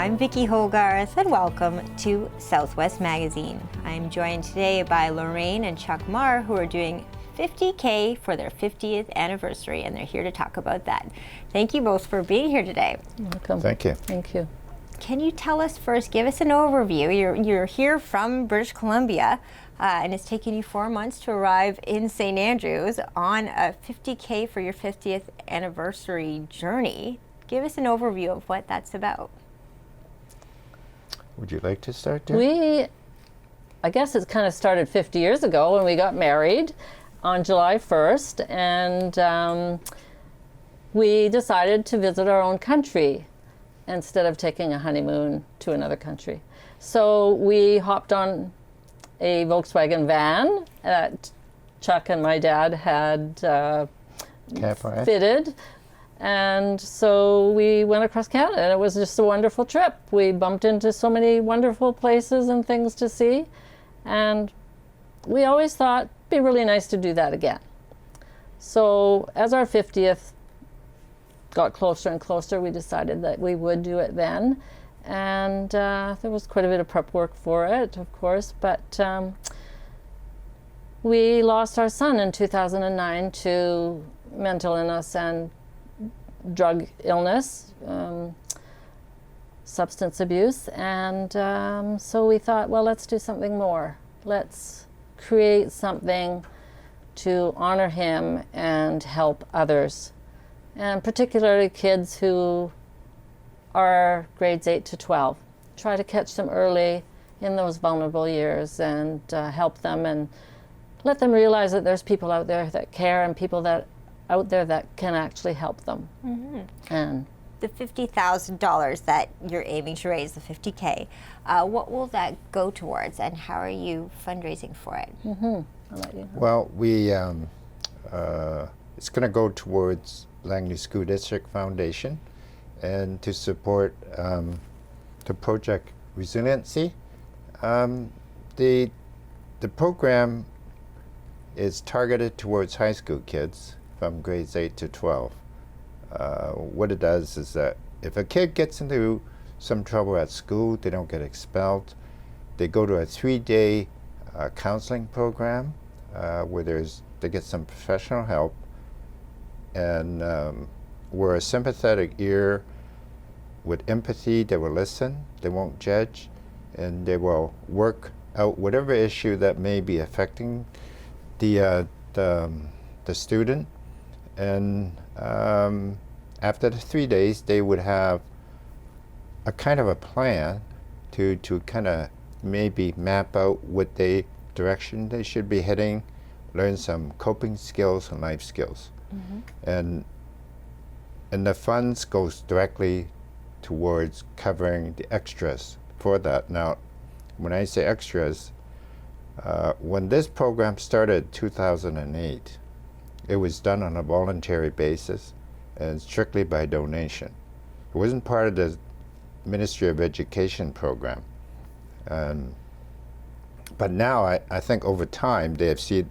I'm Vicki Hogarth, and welcome to Southwest Magazine. I'm joined today by Lorraine and Chuck Marr, who are doing 50K for their 50th anniversary, and they're here to talk about that. Thank you both for being here today. Welcome. Thank you. Thank you. Can you tell us first, give us an overview. You're here from British Columbia, and it's taken you 4 months to arrive in St. Andrews on a 50K for your 50th anniversary journey. Give us an overview of what that's about. Would you like to start, Deb? I guess it kind of started 50 years ago when we got married on July 1st, and we decided to visit our own country instead of taking a honeymoon to another country. So we hopped on a Volkswagen van that Chuck and my dad had fitted. And so we went across Canada, and it was just a wonderful trip. We bumped into so many wonderful places and things to see, and we always thought it'd be really nice to do that again. So as our 50th got closer and closer, we decided that we would do it then, and there was quite a bit of prep work for it, of course, but we lost our son in 2009 to mental illness and drug illness, substance abuse, and so we thought, well, let's do something more. Let's create something to honor him and help others, and particularly kids who are grades 8 to 12. Try to catch them early in those vulnerable years and help them and let them realize that there's people out there that care and people that out there that can actually help them. Mm-hmm. And the $50,000 that you're aiming to raise, the 50K, what will that go towards, and how are you fundraising for it? I'll let you know. Well, it's going to go towards Langley School District Foundation and to support the Project Resiliency. The program is targeted towards high school kids from grades 8 to 12. What it does is that if a kid gets into some trouble at school, they don't get expelled. They go to a 3-day counseling program where they get some professional help, and we're a sympathetic ear with empathy. They will listen, they won't judge, and they will work out whatever issue that may be affecting the student. And after the 3 days, they would have a kind of a plan to kind of maybe map out what direction they should be heading, learn some coping skills and life skills. Mm-hmm. And the funds goes directly towards covering the extras for that. Now, when I say extras, when this program started in 2008, it was done on a voluntary basis and strictly by donation. It wasn't part of the Ministry of Education program. But now I think over time they have seen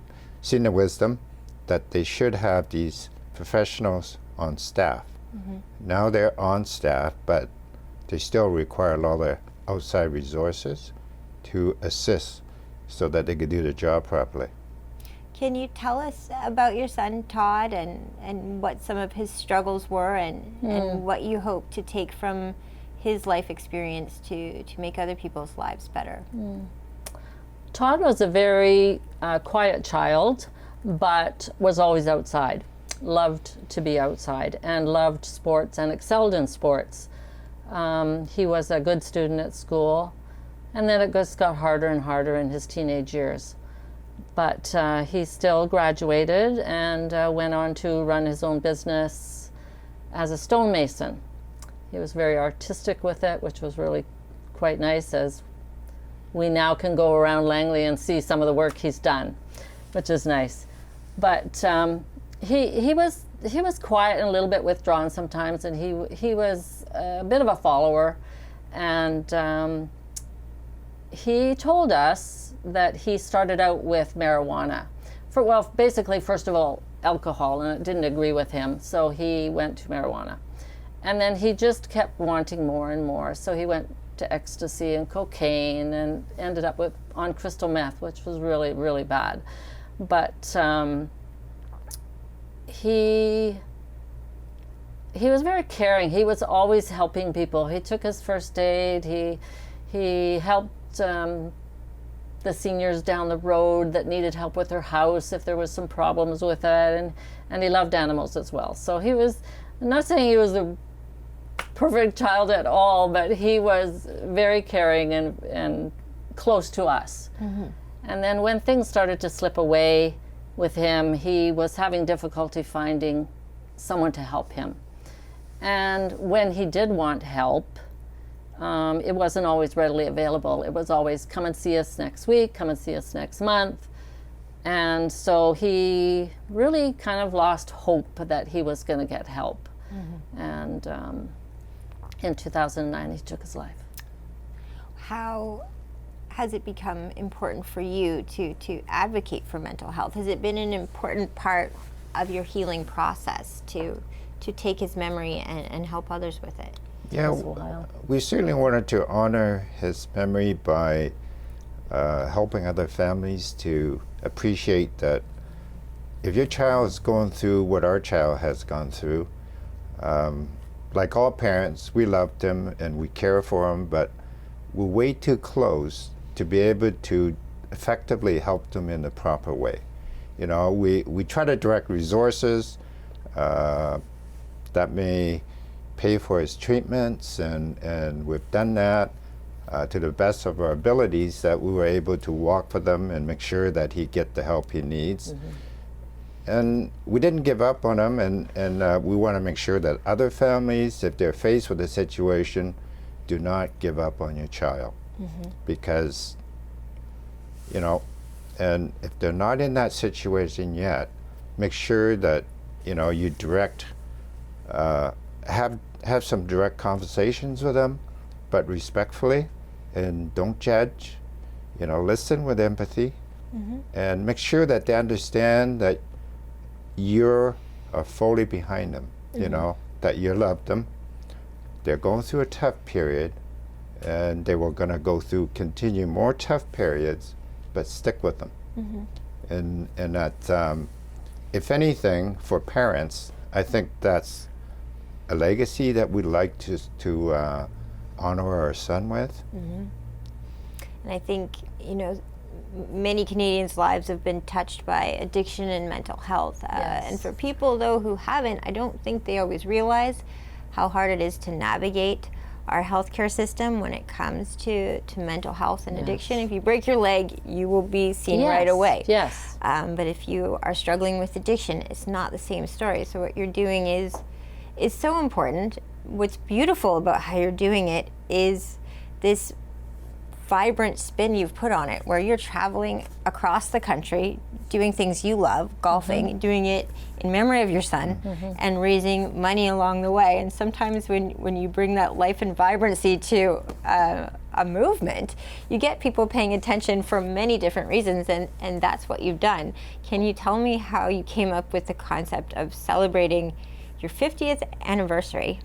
the wisdom that they should have these professionals on staff. Mm-hmm. Now they're on staff, but they still require a lot of outside resources to assist so that they could do the job properly. Can you tell us about your son, Todd, and what some of his struggles were, and what you hope to take from his life experience to make other people's lives better? Todd was a very quiet child, but was always outside. Loved to be outside and loved sports and excelled in sports. He was a good student at school, and then it just got harder and harder in his teenage years. But he still graduated and went on to run his own business as a stonemason. He was very artistic with it, which was really quite nice, as we now can go around Langley and see some of the work he's done, which is nice. But he was quiet and a little bit withdrawn sometimes, and he was a bit of a follower, and he told us that he started out with marijuana. Basically, first of all, alcohol, and it didn't agree with him, so he went to marijuana. And then he just kept wanting more and more. So he went to ecstasy and cocaine and ended up on crystal meth, which was really, really bad. But he was very caring. He was always helping people. He took his first aid. He helped the seniors down the road that needed help with their house if there was some problems with it, and he loved animals as well. So he was, I'm not saying he was a perfect child at all, but he was very caring and close to us. Mm-hmm. And then when things started to slip away with him, he was having difficulty finding someone to help him. And when he did want help, it wasn't always readily available. It was always, come and see us next week, come and see us next month. And so he really kind of lost hope that he was going to get help. Mm-hmm. And in 2009, he took his life. How has it become important for you to advocate for mental health? Has it been an important part of your healing process to take his memory and help others with it? Yeah, we certainly wanted to honor his memory by helping other families to appreciate that if your child is going through what our child has gone through, like all parents, we love them and we care for them, but we're way too close to be able to effectively help them in the proper way. You know, we try to direct resources that may pay for his treatments, and we've done that to the best of our abilities, that we were able to walk for them and make sure that he get the help he needs. Mm-hmm. And we didn't give up on him, and we want to make sure that other families, if they're faced with a situation, do not give up on your child. Mm-hmm. Because, you know, and if they're not in that situation yet, make sure that, you know, you direct, have some direct conversations with them, but respectfully, and don't judge. You know, listen with empathy, mm-hmm. and make sure that they understand that you're fully behind them. Mm-hmm. You know, that you love them. They're going through a tough period, and they were going to continue more tough periods, but stick with them. Mm-hmm. And that, if anything, for parents, I think that's a legacy that we'd like to honor our son with. Mm-hmm. And I think, you know, many Canadians' lives have been touched by addiction and mental health. Yes. And for people, though, who haven't, I don't think they always realize how hard it is to navigate our healthcare system when it comes to mental health and addiction. If you break your leg, you will be seen right away. Yes. But if you are struggling with addiction, it's not the same story. So what you're doing is so important. What's beautiful about how you're doing it is this vibrant spin you've put on it, where you're traveling across the country, doing things you love, golfing, mm-hmm. doing it in memory of your son, mm-hmm. and raising money along the way. And sometimes when you bring that life and vibrancy to a movement, you get people paying attention for many different reasons, and that's what you've done. Can you tell me how you came up with the concept of celebrating your 50th anniversary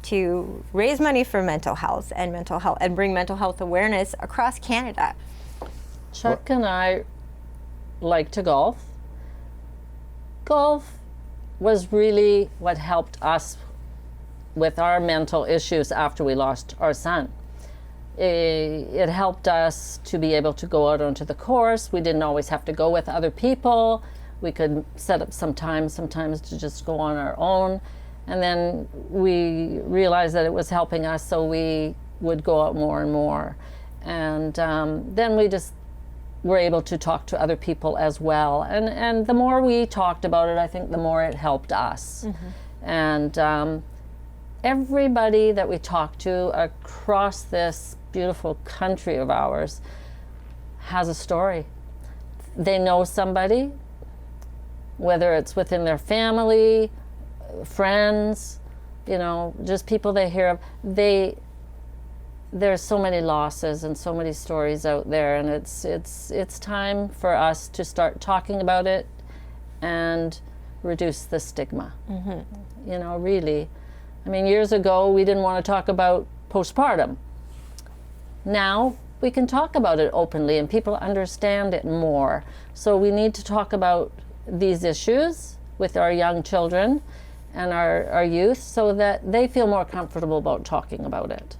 to raise money for mental health and bring mental health awareness across Canada? Chuck and I like to golf. Golf was really what helped us with our mental issues after we lost our son. It helped us to be able to go out onto the course. We didn't always have to go with other people. We could set up some time sometimes to just go on our own. And then we realized that it was helping us, so we would go out more and more. And then we just were able to talk to other people as well. And the more we talked about it, I think the more it helped us. Mm-hmm. And everybody that we talked to across this beautiful country of ours has a story. They know somebody, whether it's within their family, friends, you know, just people they hear of. There's so many losses and so many stories out there, and it's time for us to start talking about it and reduce the stigma. Mm-hmm. You know, really, I mean, years ago, we didn't want to talk about postpartum. Now, we can talk about it openly and people understand it more. So we need to talk about these issues with our young children and our youth so that they feel more comfortable about talking about it.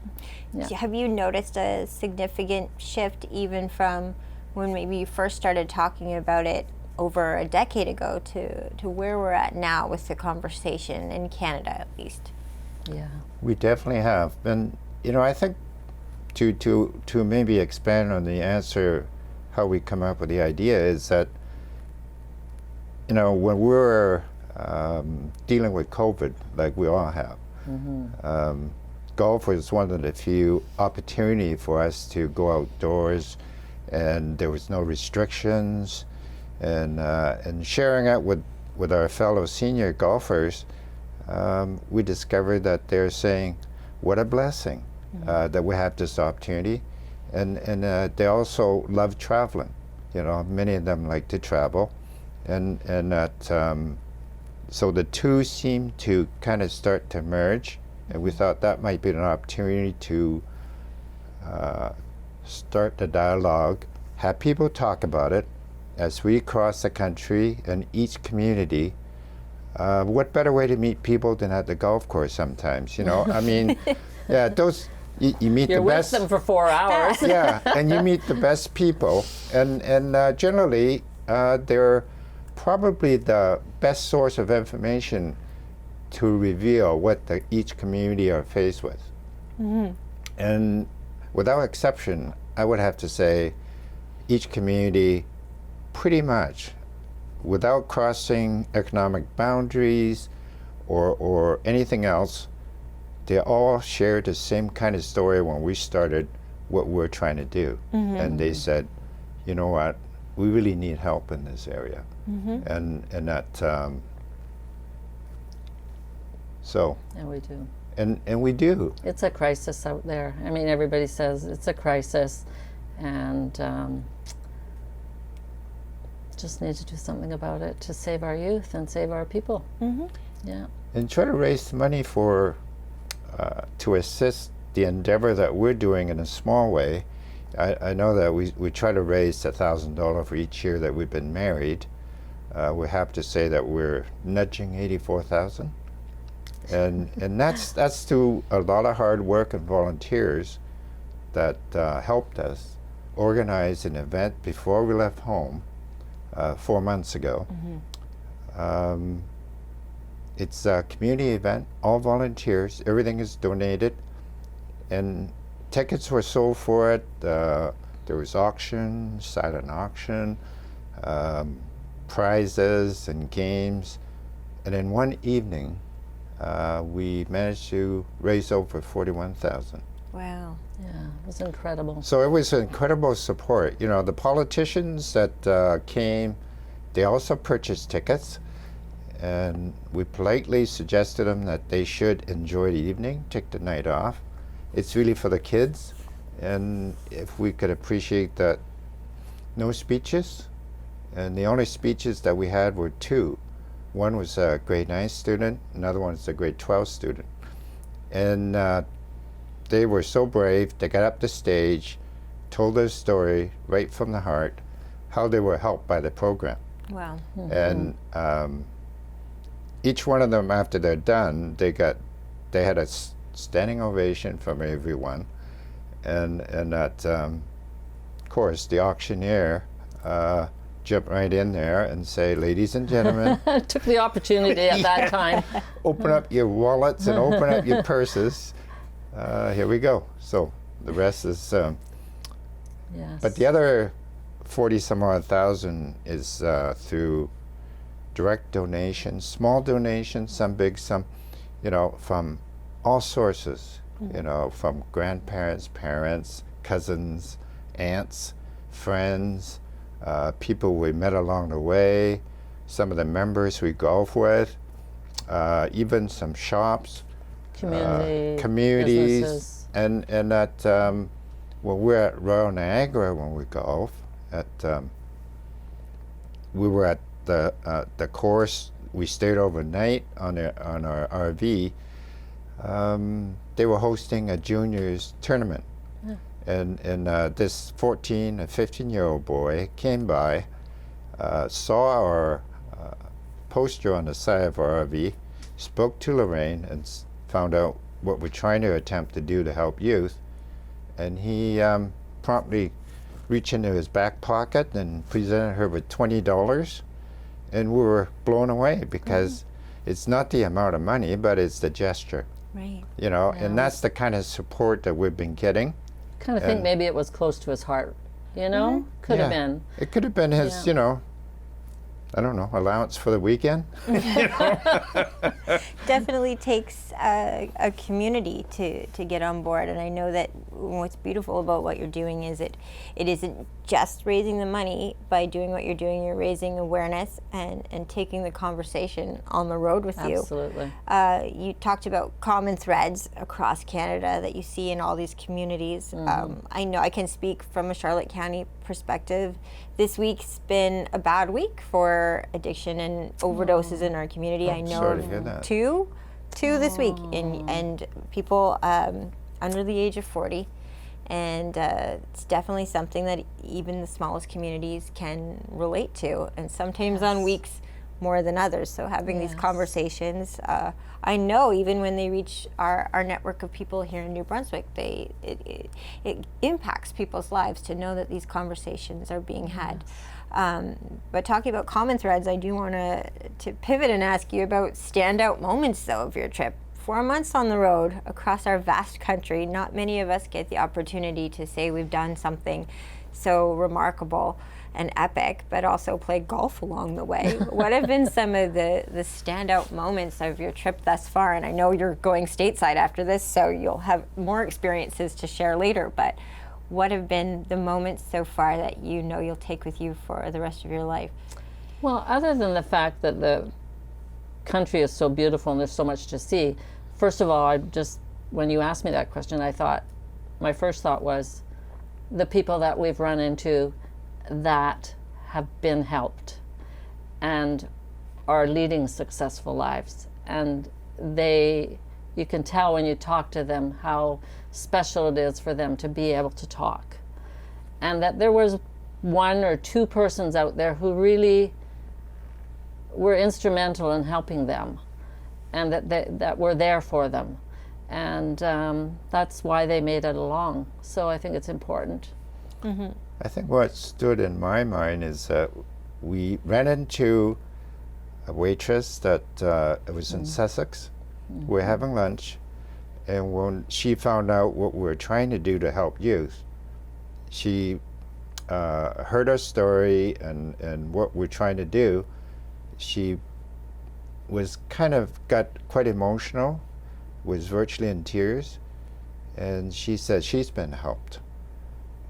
Yeah. Have you noticed a significant shift even from when maybe you first started talking about it over a decade ago to where we're at now with the conversation in Canada, at least? Yeah. We definitely have. And, you know, I think to maybe expand on the answer, how we come up with the idea is that, you know, when we're dealing with COVID, like we all have, golf was one of the few opportunities for us to go outdoors, and there was no restrictions, and sharing it with our fellow senior golfers, we discovered that they're saying, what a blessing that we have this opportunity. And they also love traveling. You know, many of them like to travel. And that, so the two seem to kind of start to merge. And we thought that might be an opportunity to start the dialogue, have people talk about it as we cross the country and each community. What better way to meet people than at the golf course sometimes, you know? I mean, yeah, those, you meet You're the best. with them for 4 hours. Yeah, and you meet the best people. And generally, they're probably the best source of information to reveal what each community are faced with. And without exception, I would have to say each community pretty much, without crossing economic boundaries or anything else, they all shared the same kind of story when we started what we're trying to do. And they said, you know what, we really need help in this area. And that, so. And we do. And we do. It's a crisis out there. I mean, everybody says it's a crisis, and just need to do something about it to save our youth and save our people. Yeah. And try to raise money for, to assist the endeavor that we're doing in a small way. I know that we try to raise $1,000 for each year that we've been married. We have to say that we're nudging 84,000. And that's through a lot of hard work and volunteers that helped us organize an event before we left home 4 months ago. It's a community event, all volunteers, everything is donated, and tickets were sold for it. There was auction, silent auction, prizes and games, and in one evening, we managed to raise over 41,000. Wow. Yeah, it was incredible. So it was incredible support. You know, the politicians that came, they also purchased tickets, and we politely suggested them that they should enjoy the evening, take the night off. It's really for the kids, and if we could appreciate that, no speeches, and the only speeches that we had were two. One was a grade 9 student, another one was a grade 12 student. And they were so brave, they got up the stage, told their story right from the heart, how they were helped by the program. Wow. And each one of them, after they're done, they had a standing ovation from everyone. And that, of course, the auctioneer jump right in there and say, ladies and gentlemen. Took the opportunity at that time. Open up your wallets and open up your purses. Here we go. So the rest is, Yes. but the other 40 some odd thousand is through direct donations, small donations, some big, some, you know, from all sources, you know, from grandparents, parents, cousins, aunts, friends, people we met along the way, some of the members we golf with, even some shops, communities, businesses. and that when we're at Royal Niagara when we golf, we were at the course. We stayed overnight on our RV. they were hosting a juniors tournament. And this 14 or 15-year-old boy came by, saw our poster on the side of our RV, spoke to Lorraine and found out what we're trying to attempt to do to help youth. And he promptly reached into his back pocket and presented her with $20. And we were blown away because it's not the amount of money, but it's the gesture. Right. You know, and that's the kind of support that we've been getting. Kind of think maybe it was close to his heart, you know? Could have been. It could have been his, you know, I don't know, allowance for the weekend. Definitely takes a community to get on board, and I know that what's beautiful about what you're doing is it isn't just raising the money. By doing what you're doing, you're raising awareness and taking the conversation on the road with you. Absolutely. You talked about common threads across Canada that you see in all these communities. I know I can speak from a Charlotte County perspective. This week's been a bad week for addiction and overdoses in our community. I know sorry to hear that. two this week, and people under the age of 40. And it's definitely something that even the smallest communities can relate to, and sometimes on weeks more than others. So having these conversations, I know even when they reach our network of people here in New Brunswick, it impacts people's lives to know that these conversations are being had. But talking about common threads, I do want to pivot and ask you about standout moments, though, of your trip. 4 months on the road across our vast country. Not many of us get the opportunity to say we've done something so remarkable and epic, but also play golf along the way. What have been some of the standout moments of your trip thus far? And I know you're going stateside after this, so you'll have more experiences to share later, but what have been the moments so far that you know you'll take with you for the rest of your life? Well, other than the fact that the country is so beautiful and there's so much to see, first of all, when you asked me that question, my first thought was the people that we've run into that have been helped and are leading successful lives. And you can tell when you talk to them how special it is for them to be able to talk. And that there was 1 or 2 persons out there who really were instrumental in helping them, and that were there for them. And that's why they made it along. So I think it's important. I think what stood in my mind is that we ran into a waitress that was in Sussex. We were having lunch, and when she found out what we were trying to do to help youth, she heard our story and what we're trying to do. She was got quite emotional, was virtually in tears, and she said she's been helped.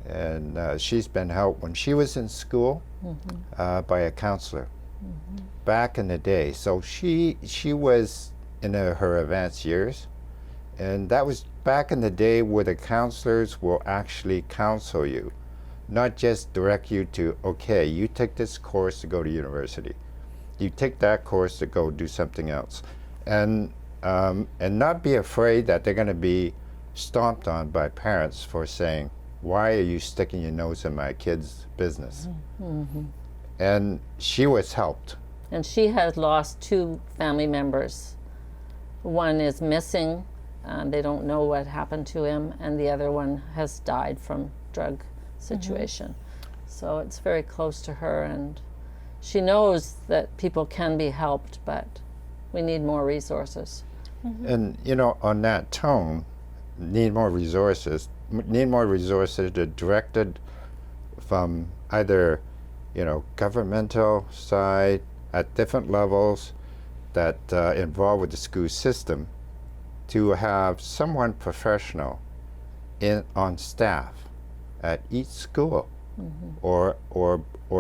And she's been helped when she was in school by a counselor back in the day. So she was in her advanced years, and that was back in the day where the counselors will actually counsel you, not just direct you to, okay, you take this course to go to university, you take that course to go do something else, and not be afraid that they're going to be stomped on by parents for saying, why are you sticking your nose in my kid's business? And she was helped. And she has lost 2 family members. One is missing, they don't know what happened to him, and the other one has died from drug situation. So it's very close to her, and she knows that people can be helped, but we need more resources. And you know, on that tone, need more resources that are directed from either, you know, governmental side at different levels that involved with the school system, to have someone professional on staff at each school, or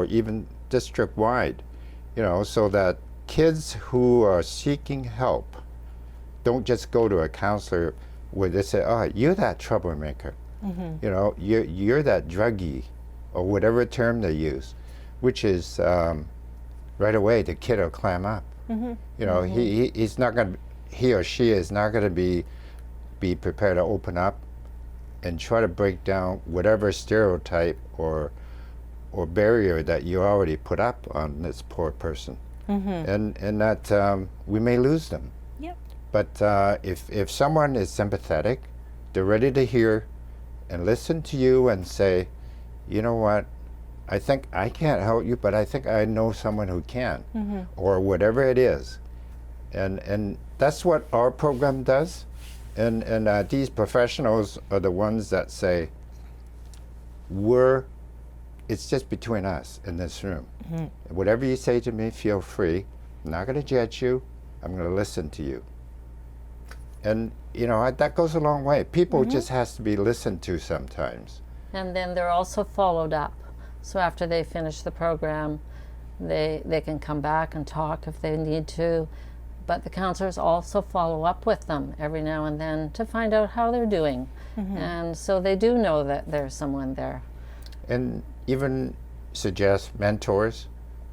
even district wide, you know, so that kids who are seeking help don't just go to a counselor where they say, oh, you're that troublemaker, you know, you're that druggie, or whatever term they use, which is right away the kid will clam up. You know, he or she is not going to be be prepared to open up and try to break down whatever stereotype or barrier that you already put up on this poor person. And that we may lose them. Yep. But if someone is sympathetic, they're ready to hear and listen to you and say, you know what, I think I can't help you, but I think I know someone who can, or whatever it is. And that's what our program does. And these professionals are the ones that say, it's just between us in this room. Whatever you say to me, feel free. I'm not going to judge you. I'm going to listen to you. And, you know, that goes a long way. People just has to be listened to sometimes. And then they're also followed up. So after they finish the program, they can come back and talk if they need to. But the counselors also follow up with them every now and then to find out how they're doing. And so they do know that there's someone there. And even suggest mentors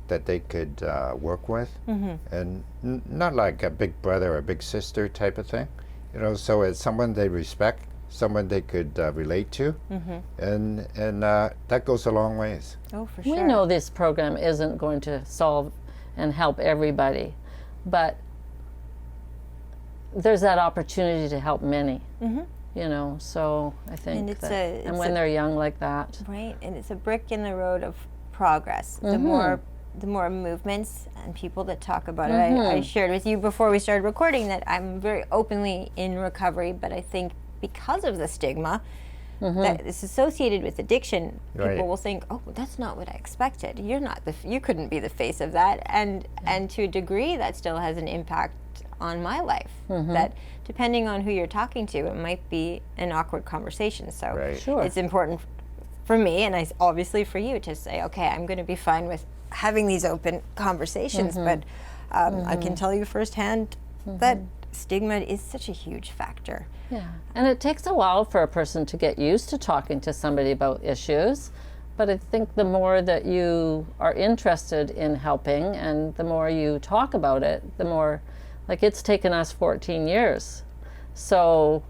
that they could work with, and not like a big brother or a big sister type of thing, you know. So it's someone they respect, someone they could relate to, and that goes a long ways. Oh, for sure. We know this program isn't going to solve and help everybody, but there's that opportunity to help many. You know, so I think And it's that, a- and it's when a- they're young like that. Right, and it's a brick in the road of progress. The more movements and people that talk about it. I shared with you before we started recording that I'm very openly in recovery, but I think because of the stigma that is associated with addiction, people Right. will think, "Oh, that's not what I expected. You're not you couldn't be the face of that." And to a degree, that still has an impact on my life. That depending on who you're talking to, it might be an awkward conversation. So Right. Sure. it's important for me, and obviously for you, to say, okay, I'm going to be fine with having these open conversations, but I can tell you firsthand that stigma is such a huge factor. Yeah, and it takes a while for a person to get used to talking to somebody about issues, but I think the more that you are interested in helping and the more you talk about it, the more, like, it's taken us 14 years. So,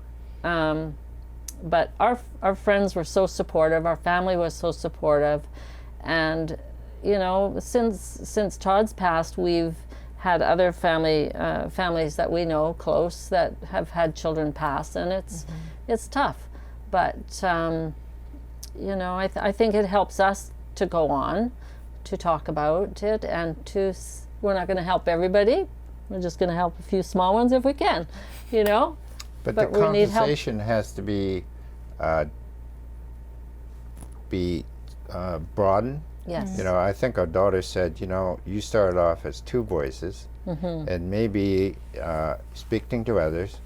but our friends were so supportive, our family was so supportive, and you know, since Todd's passed, we've had other families that we know close that have had children pass, and it's tough. But you know, I think it helps us to go on, to talk about it, and we're not going to help everybody. We're just going to help a few small ones if we can, you know. But But the we need help. conversation has to be broadened. Yes. You know, I think our daughter said, you know, you started off as two voices, and maybe speaking to others,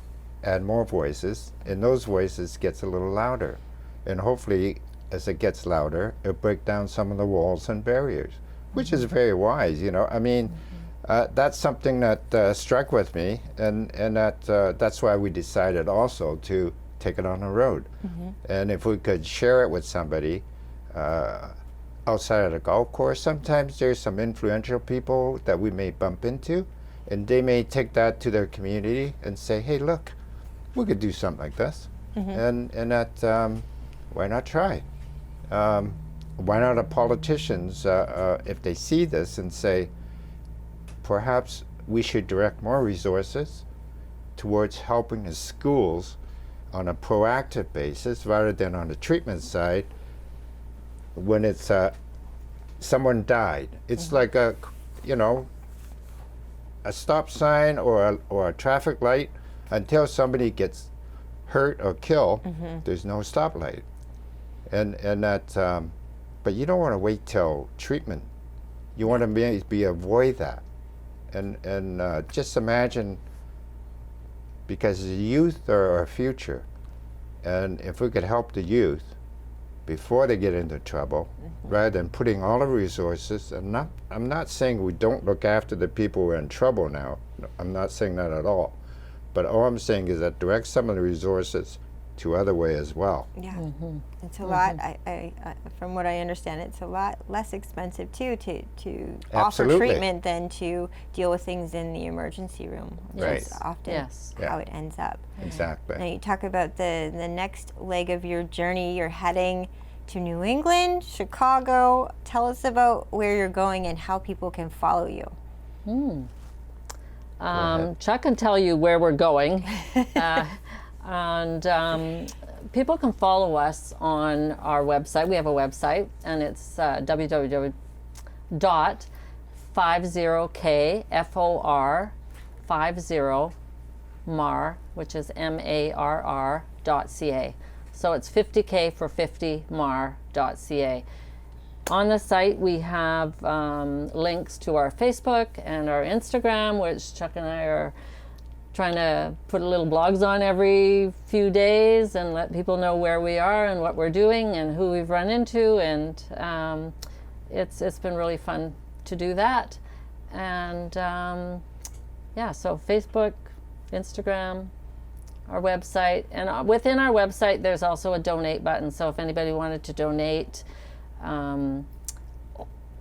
add more voices, and those voices gets a little louder. And hopefully, as it gets louder, it'll break down some of the walls and barriers, which is very wise, you know. I mean, that's something that struck with me, and that's why we decided also to take it on the road. And if we could share it with somebody, outside of the golf course, sometimes there's some influential people that we may bump into, and they may take that to their community and say, hey, look, we could do something like this. And that, why not try? Why not the politicians, if they see this and say, perhaps we should direct more resources towards helping the schools on a proactive basis rather than on the treatment side. When it's someone died, it's like a, you know, a stop sign or a traffic light. Until somebody gets hurt or killed, there's no stoplight, and that. But you don't want to wait till treatment. You want to be avoid that, and just imagine, because the youth are our future, and if we could help the youth before they get into trouble, rather than putting all the resources. And I'm not saying we don't look after the people who are in trouble now. I'm not saying that at all. But all I'm saying is that direct some of the resources to other way as well. Yeah, it's a lot. I from what I understand, it's a lot less expensive too to offer Absolutely. treatment than to deal with things in the emergency room. Which Right. is often Yes. how it ends up. Exactly. Now you talk about the next leg of your journey. You're heading to New England, Chicago. Tell us about where you're going and how people can follow you. Chuck can tell you where we're going. And people can follow us on our website. We have a website, and it's www.50kfor50mar, which is marr.ca. So it's 50k for 50mar.ca. On the site, we have links to our Facebook and our Instagram, which Chuck and I are trying to put little blogs on every few days and let people know where we are and what we're doing and who we've run into. And it's been really fun to do that. And yeah, so Facebook, Instagram, our website. And within our website, there's also a donate button. So if anybody wanted to donate,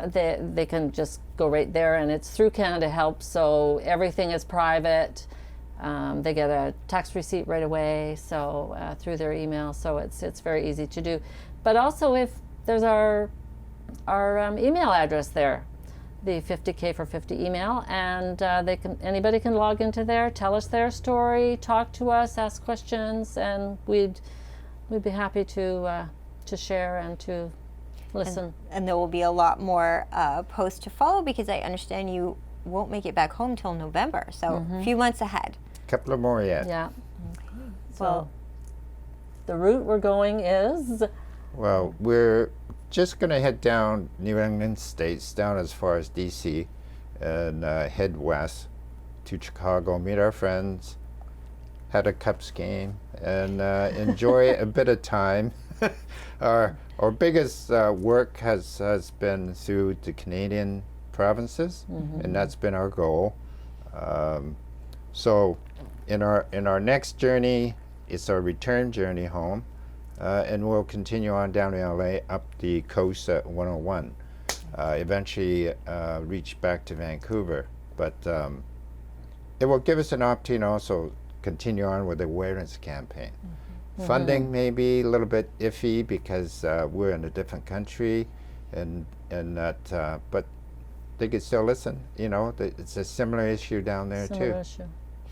they can just go right there, and it's through Canada Help, so everything is private. They get a tax receipt right away, so through their email, so it's very easy to do. But also, if there's our email address there, the 50K for 50 email, and anybody can log into there, tell us their story, talk to us, ask questions, and we'd be happy to share and to listen. And there will be a lot more posts to follow, because I understand you won't make it back home till November, so a few months ahead. Couple of more yet. Yeah. So Well, the route we're going is Well, we're just going to head down New England states, down as far as DC, and head west to Chicago, meet our friends, had a Cubs game, and enjoy a bit of time. Our biggest work has been through the Canadian provinces, and that's been our goal. So in our next journey, it's our return journey home, and we'll continue on down to LA, up the coast at 101, eventually reach back to Vancouver. But it will give us an opportunity to also continue on with the awareness campaign. Funding may be a little bit iffy because we're in a different country, and that, but they could still listen. You know, it's a similar issue down there similar too. issue.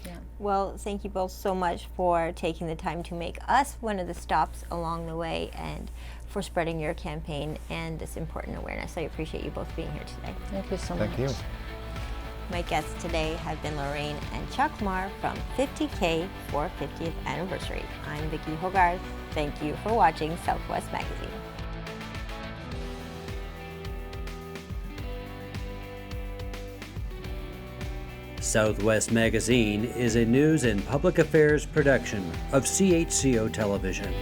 Yeah. well, thank you both so much for taking the time to make us one of the stops along the way, and for spreading your campaign and this important awareness. I appreciate you both being here today. Thank you so much. Thank you. My guests today have been Lorraine and Chuck Marr from 50K for 50th Anniversary. I'm Vicki Hogarth. Thank you for watching Southwest Magazine. Southwest Magazine is a news and public affairs production of CHCO Television.